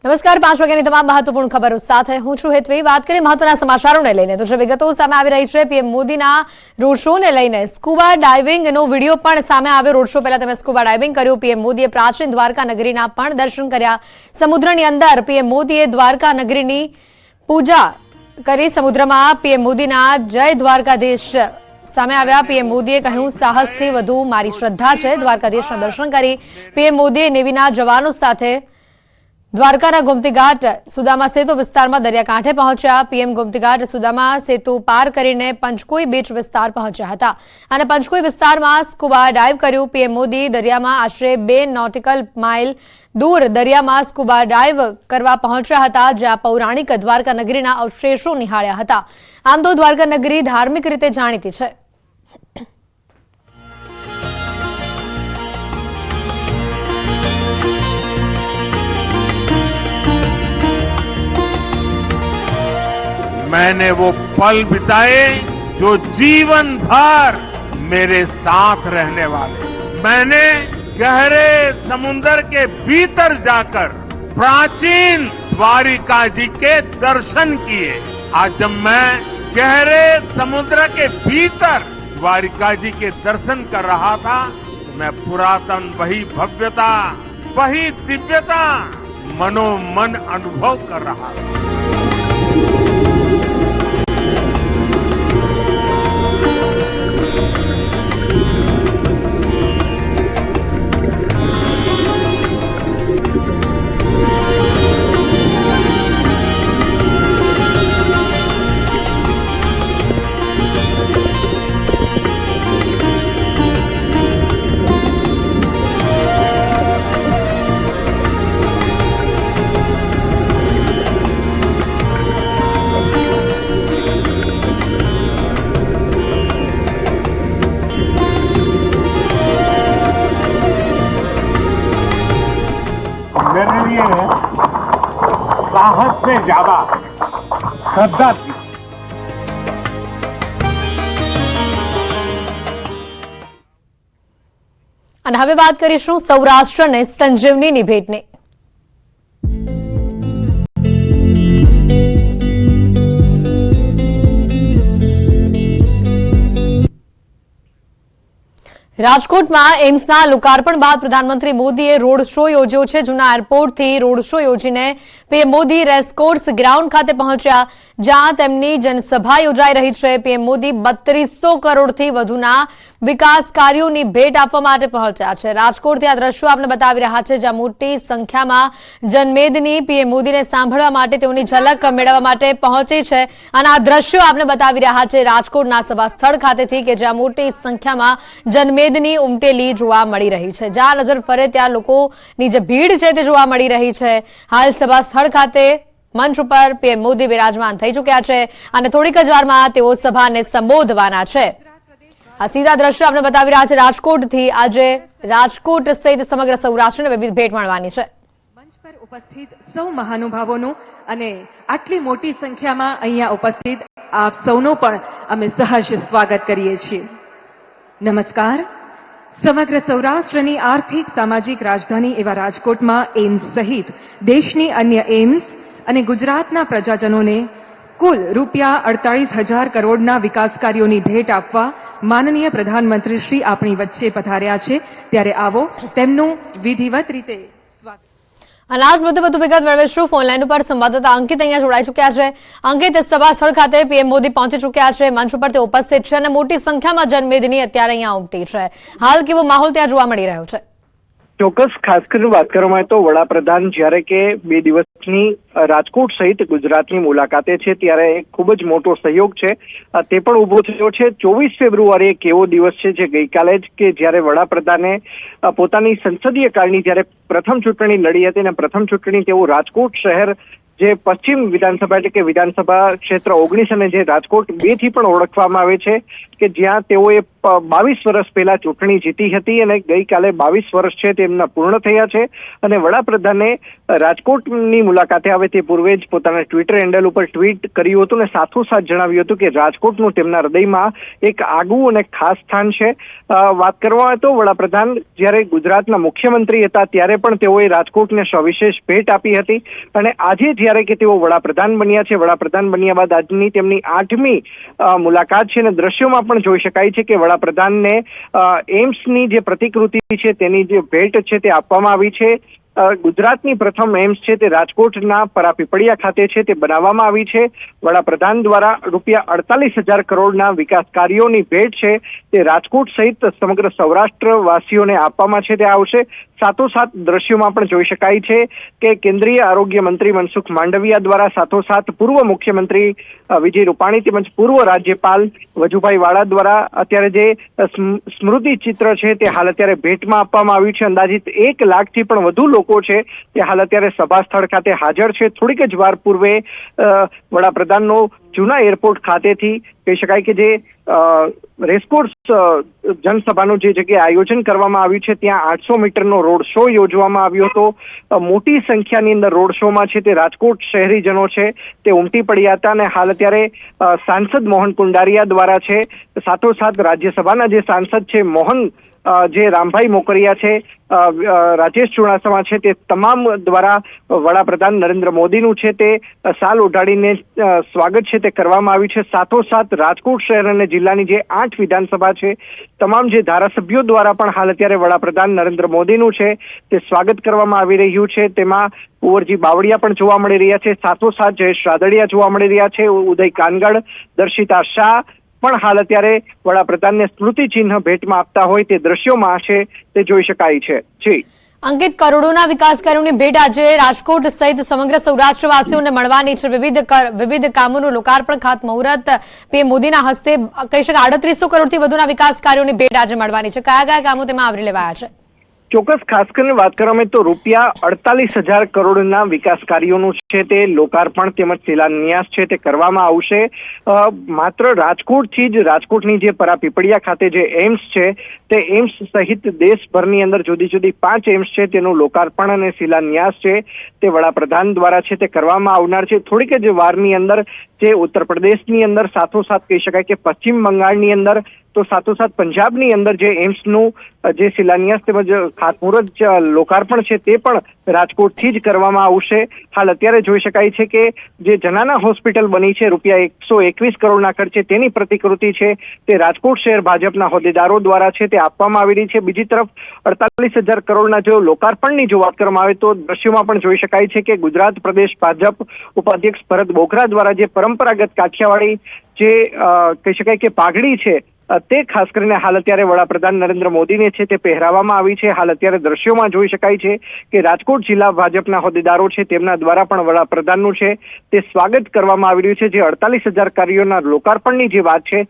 નમસ્કાર 5 વાગ્યાની તમામ મહત્વપૂર્ણ ખબરો સાથે હું છું હેતવી। વાત કરીએ મહત્વના સમાચારોને લઈને તો જે વિગતો સામે આવી રહી છે પીએમ મોદીના રોડ શોને લઈને સ્કૂબા ડાઇવિંગનો વિડીયો પણ સામે આવ્યો। રોડ શો પહેલા તેમણે સ્કૂબા ડાઇવિંગ કર્યું। પીએમ મોદીએ પ્રાચીન દ્વારકા નગરીના પણ દર્શન કર્યા। સમુદ્રની અંદર પીએમ મોદીએ દ્વારકા નગરીની પૂજા કરી। સમુદ્રમાં પીએમ મોદીના જય દ્વારકાધીશ સામે આવ્યા। પીએમ મોદીએ કહ્યું સાહસથી વધુ મારી શ્રદ્ધા છે। દ્વારકાધીશના દર્શન કરી પીએમ મોદીએ નેવીના જવાનો સાથે દ્વારકાના ગોમતી ઘાટ સુદામા સેતુ વિસ્તારમાં દરિયાકાંઠે પહોંચ્યા। પીએમ ગોમતી ઘાટ સુદામા સેતુ પાર કરીને પંચકોઈ બીચ વિસ્તાર પહોંચ્યા હતા અને પંચકોઈ વિસ્તારમાં સ્કૂબા ડાઇવ કર્યું। પીએમ મોદી દરિયામાં આશરે 2 નોટિકલ માઇલ દૂર દરિયામાં સ્કૂબા ડાઇવ કરવા પહોંચ્યા હતા, જ્યાં પૌરાણિક દ્વારકા નગરીના અવશેષો નિહાળ્યા હતા। આમ તો દ્વારકા નગરી ધાર્મિક રીતે જાણીતી છે। मैंने वो पल बिताए जो जीवन भर मेरे साथ रहने वाले। मैंने गहरे समुद्र के भीतर जाकर प्राचीन द्वारिका जी के दर्शन किए। आज जब मैं गहरे समुद्र के भीतर द्वारिका जी के दर्शन कर रहा था तो मैं पुरातन वही भव्यता, वही दिव्यता मनोमन अनुभव कर रहा था। मेरे लिए साहस से ज्यादा श्रद्धा थी। અને હવે વાત કરીશું સૌરાષ્ટ્રને સંજીવનીની ભેટની। રાજકોટમાં એમ્સના લોકાર્પણ બાદ પ્રધાનમંત્રી મોદીએ રોડ શો યોજ્યો છે। જૂના એરપોર્ટથી રોડ શો યોજીને પીએમ મોદી રેસકોર્સ ગ્રાઉન્ડ ખાતે પહોંચ્યા, જ્યાં તેમની જનસભા યોજાઈ રહી છે। પીએમ મોદી 3200 કરોડથી વધુના વિકાસ કાર્યોની ભેટ આપવા માટે પહોંચ્યા છે। રાજકોટથી આ દ્રશ્યો આપણે બતાવી રહ્યા છે, જ્યાં મોટી સંખ્યામાં જનમેદની પીએમ મોદીને સાંભળવા માટે તેઓની ઝલક મેળવવા માટે પહોંચી છે અને આ દ્રશ્યો આપણે બતાવી રહ્યા છે રાજકોટના સભા સ્થળ ખાતેથી, કે જ્યાં મોટી સંખ્યામાં જનમેદની ઉમટેલી જોવા મળી રહી છે। જ્યાં નજર ફરે ત્યાં લોકોની જે ભીડ છે તે જોવા મળી રહી છે। હાલ સભા સ્થળ ખાતે મંચ ઉપર પીએમ મોદી બિરાજમાન થઈ ચૂક્યા છે અને થોડીક જ વારમાં તેઓ સભાને સંબોધવાના છે। આ સીધા દ્રશ્યો આપણે બતાવી રહ્યા છે રાજકોટથી। આજે રાજકોટ સહિત સમગ્ર સૌરાષ્ટ્રને વિવિધ ભેટ મળવાની છે। મંચ પર ઉપસ્થિત સૌ મહાનુભાવોનું અને આટલી મોટી સંખ્યામાં અહીંયા ઉપસ્થિત આપ સૌનું પણ અમે સહર્ષ સ્વાગત કરીએ છીએ। નમસ્કાર। સમગ્ર સૌરાષ્ટ્રની આર્થિક સામાજિક રાજધાની એવા રાજકોટમાં એમ્સ સહિત દેશની અન્ય એમ્સ અને ગુજરાતના પ્રજાજનોને કુલ રૂપિયા 48,000 કરોડના વિકાસ કાર્યોની ભેટ આપવા માનનીય પ્રધાનમંત્રી શ્રી આપણી વચ્ચે પધાર્યા છે, ત્યારે આવો તેમનું વિધિવત રીતે સ્વાગત। અનાજ વધુ વિગત મેળવીશું। ફોનલાઈન ઉપર સંવાદદાતા અંકિત અહીંયા જોડાઈ ચૂક્યા છે। અંકિત, સભા સ્થળ ખાતે પીએમ મોદી પહોંચી ચૂક્યા છે, મંચ ઉપર તે ઉપસ્થિત છે અને મોટી સંખ્યામાં જનમેદની અત્યારે અહીંયા ઉમટી છે। હાલ કેવો માહોલ ત્યાં જોવા મળી રહ્યો છે? ચોક્કસ ખાસ કરીને વાત કરવામાં આવે તો વડાપ્રધાન જ્યારે કે 2 દિવસની રાજકોટ સહિત ગુજરાતની મુલાકાતે છે, ત્યારે એક ખૂબ જ મોટો સહયોગ છે તે પણ ઉભો થયો છે। 24 ફેબ્રુઆરી એક એવો દિવસ છે જે ગઈકાલે જ કે જ્યારે વડાપ્રધાને પોતાની સંસદીય કાળની જ્યારે પ્રથમ ચૂંટણી લડી હતી અને પ્રથમ ચૂંટણી તેઓ રાજકોટ શહેર જે પશ્ચિમ વિધાનસભા એટલે કે વિધાનસભા ક્ષેત્ર 19 અને જે રાજકોટ 2 થી પણ ઓળખવામાં આવે છે કે જ્યાં તેઓએ 22 વર્ષ પહેલા ચૂંટણી જીતી હતી અને ગઈકાલે 22 વર્ષ છે તેમના પૂર્ણ થયા છે અને વડાપ્રધાને રાજકોટની મુલાકાતે આવે તે પૂર્વે જ પોતાના ટ્વિટર હેન્ડલ ઉપર ટ્વીટ કર્યું હતું અને સાથોસાથ જણાવ્યું હતું કે રાજકોટનું તેમના હૃદયમાં એક આગવું અને ખાસ સ્થાન છે. વાત કરવામાં તો વડાપ્રધાન જ્યારે ગુજરાતના મુખ્યમંત્રી હતા ત્યારે પણ તેઓએ રાજકોટને સવિશેષ ભેટ આપી હતી અને આજે જ્યારે કે તેઓ વડાપ્રધાન બન્યા છે, વડાપ્રધાન બન્યા બાદ આજની તેમની 8મી મુલાકાત છે અને દ્રશ્યોમાં પણ જોઈ શકાય છે કે વડાપ્રધાનને એમ્સની જે પ્રતિકૃતિ છે તેની જે ભેટ છે તે આપવામાં આવી છે. ગુજરાતની પ્રથમ એમ્સ છે તે રાજકોટના પરાપીપળિયા ખાતે છે તે બનાવવામાં આવી છે. વડાપ્રધાન દ્વારા રૂપિયા 48,000 કરોડના વિકાસ કાર્યોની ભેટ છે તે રાજકોટ સહિત સમગ્ર સૌરાષ્ટ્ર વાસીઓને આપવામાં છે તે આવશે. સાથોસાથ દ્રશ્યોમાં પણ જોઈ શકાય છે કે કેન્દ્રીય આરોગ્ય મંત્રી મનસુખ માંડવિયા દ્વારા સાથોસાથ પૂર્વ મુખ્યમંત્રી વિજય રૂપાણી તેમજ પૂર્વ રાજ્યપાલ વજુભાઈ વાળા દ્વારા અત્યારે જે સ્મૃતિ ચિત્ર છે તે હાલ અત્યારે ભેટમાં આપવામાં આવ્યું છે. અંદાજિત 1 લાખથી પણ વધુ લોકો છે તે હાલ અત્યારે સભા સ્થળ ખાતે હાજર છે. થોડીક જ વાર પૂર્વે વડાપ્રધાનનો જૂના એરપોર્ટ ખાતેથી કહી શકાય કે જે રેસકોર્સ જનસભાનું જે જગ્યાએ આયોજન કરવામાં આવ્યું છે ત્યાં 800 મીટરનો રોડ શો યોજવામાં આવ્યો હતો. મોટી સંખ્યાની અંદર રોડ શોમાં છે તે રાજકોટ શહેરીજનો છે તે ઉમટી પડ્યા હતા અને હાલ અત્યારે સાંસદ મોહન કુંડારિયા દ્વારા છે સાથોસાથ રાજ્યસભાના જે સાંસદ છે જે રામભાઈ મોકરિયા છે, રાજેશ ચુડાસમા છે તે તમામ દ્વારા વડાપ્રધાન નરેન્દ્ર મોદીનું છે તે શાલ ઓઢાડીને સ્વાગત છે તે કરવામાં આવ્યું છે. સાથોસાથ રાજકોટ શહેર અને જિલ્લાની જે 8 વિધાનસભા છે તમામ જે ધારાસભ્યો દ્વારા પણ હાલ અત્યારે વડાપ્રધાન નરેન્દ્ર મોદીનું છે તે સ્વાગત કરવામાં આવી રહ્યું છે. તેમાં કુંવરજી બાવળિયા પણ જોવા મળી રહ્યા છે, સાથોસાથ જયેશ રાદડિયા જોવા મળી રહ્યા છે, ઉદય કાનગડ, દર્શિતા શાહ પણ હાલ અત્યારે વડાપ્રધાનને સ્મૃતિ ચિહ્ન ભેટમાં આપતા હોય તે દ્રશ્યોમાં છે તે જોઈ શકાય છે. જી અંકિત, કરોડોના વિકાસ કાર્યોની ભેટ આજે રાજકોટ સહિત સમગ્ર સૌરાષ્ટ્રવાસીઓને મળવાની છે. વિવિધ કામોનું લોકાર્પણ ખાતમુહૂર્ત પીએમ મોદીના હસ્તે કહી શકાય 3800 કરોડથી વધુના વિકાસ કાર્યોની ભેટ આજે મળવાની છે. કયા કામો તેમાં આવરી લેવાયા છે? ચોક્કસ ખાસ કરીને વાત કરવામાં તો રૂપિયા 48,000 કરોડના વિકાસ કાર્યોનું છે તે લોકાર્પણ તેમજ શિલાન્યાસ છે તે કરવામાં આવશે. માત્ર રાજકોટથી જ રાજકોટની જે પરાપીપળિયા ખાતે જે એમ્સ છે તે એમ્સ સહિત દેશભરની અંદર જુદી જુદી 5 એમ્સ છે તેનું લોકાર્પણ અને શિલાન્યાસ છે તે વડાપ્રધાન દ્વારા છે તે કરવામાં આવનાર છે. થોડીક જ વારની અંદર જે ઉત્તર પ્રદેશની અંદર સાથોસાથ કહી શકાય કે પશ્ચિમ બંગાળની અંદર તો સાથોસાથ પંજાબની અંદર જે એમ્સનું જે શિલાન્યાસ તેમજ ખાતમુહૂર્ત લોકાર્પણ છે તે પણ રાજકોટથી જ કરવામાં આવશે. હાલ અત્યારે જોઈ શકાય છે કે જે જનાના હોસ્પિટલ બની છે રૂપિયા 121 કરોડના ખર્ચે તેની પ્રતિકૃતિ છે તે રાજકોટ શહેર ભાજપના હોદ્દેદારો દ્વારા છે તે આપવામાં આવી રહી છે. બીજી તરફ 48,000 કરોડના જો લોકાર્પણની જો વાત કરવામાં આવે તો દ્રશ્યોમાં પણ જોઈ શકાય છે કે ગુજરાત પ્રદેશ ભાજપ ઉપાધ્યક્ષ ભરત બોઘરા દ્વારા જે પરંપરાગત કાઠિયાવાડી જે કહી શકાય કે પાઘડી છે તે ખાસ કરીને હાલ અત્યારે વડાપ્રધાન નરેન્દ્ર મોદીને છે તે પહેરાવવામાં આવી છે. હાલ અત્યારે દ્રશ્યોમાં જોઈ શકાય છે કે રાજકોટ જિલ્લા ભાજપના હોદ્દેદારો છે તેમના દ્વારા પણ વડાપ્રધાનનું છે તે સ્વાગત કરવામાં આવી રહ્યું છે. જે 48,000 કાર્યોના લોકાર્પણની જે વાત છે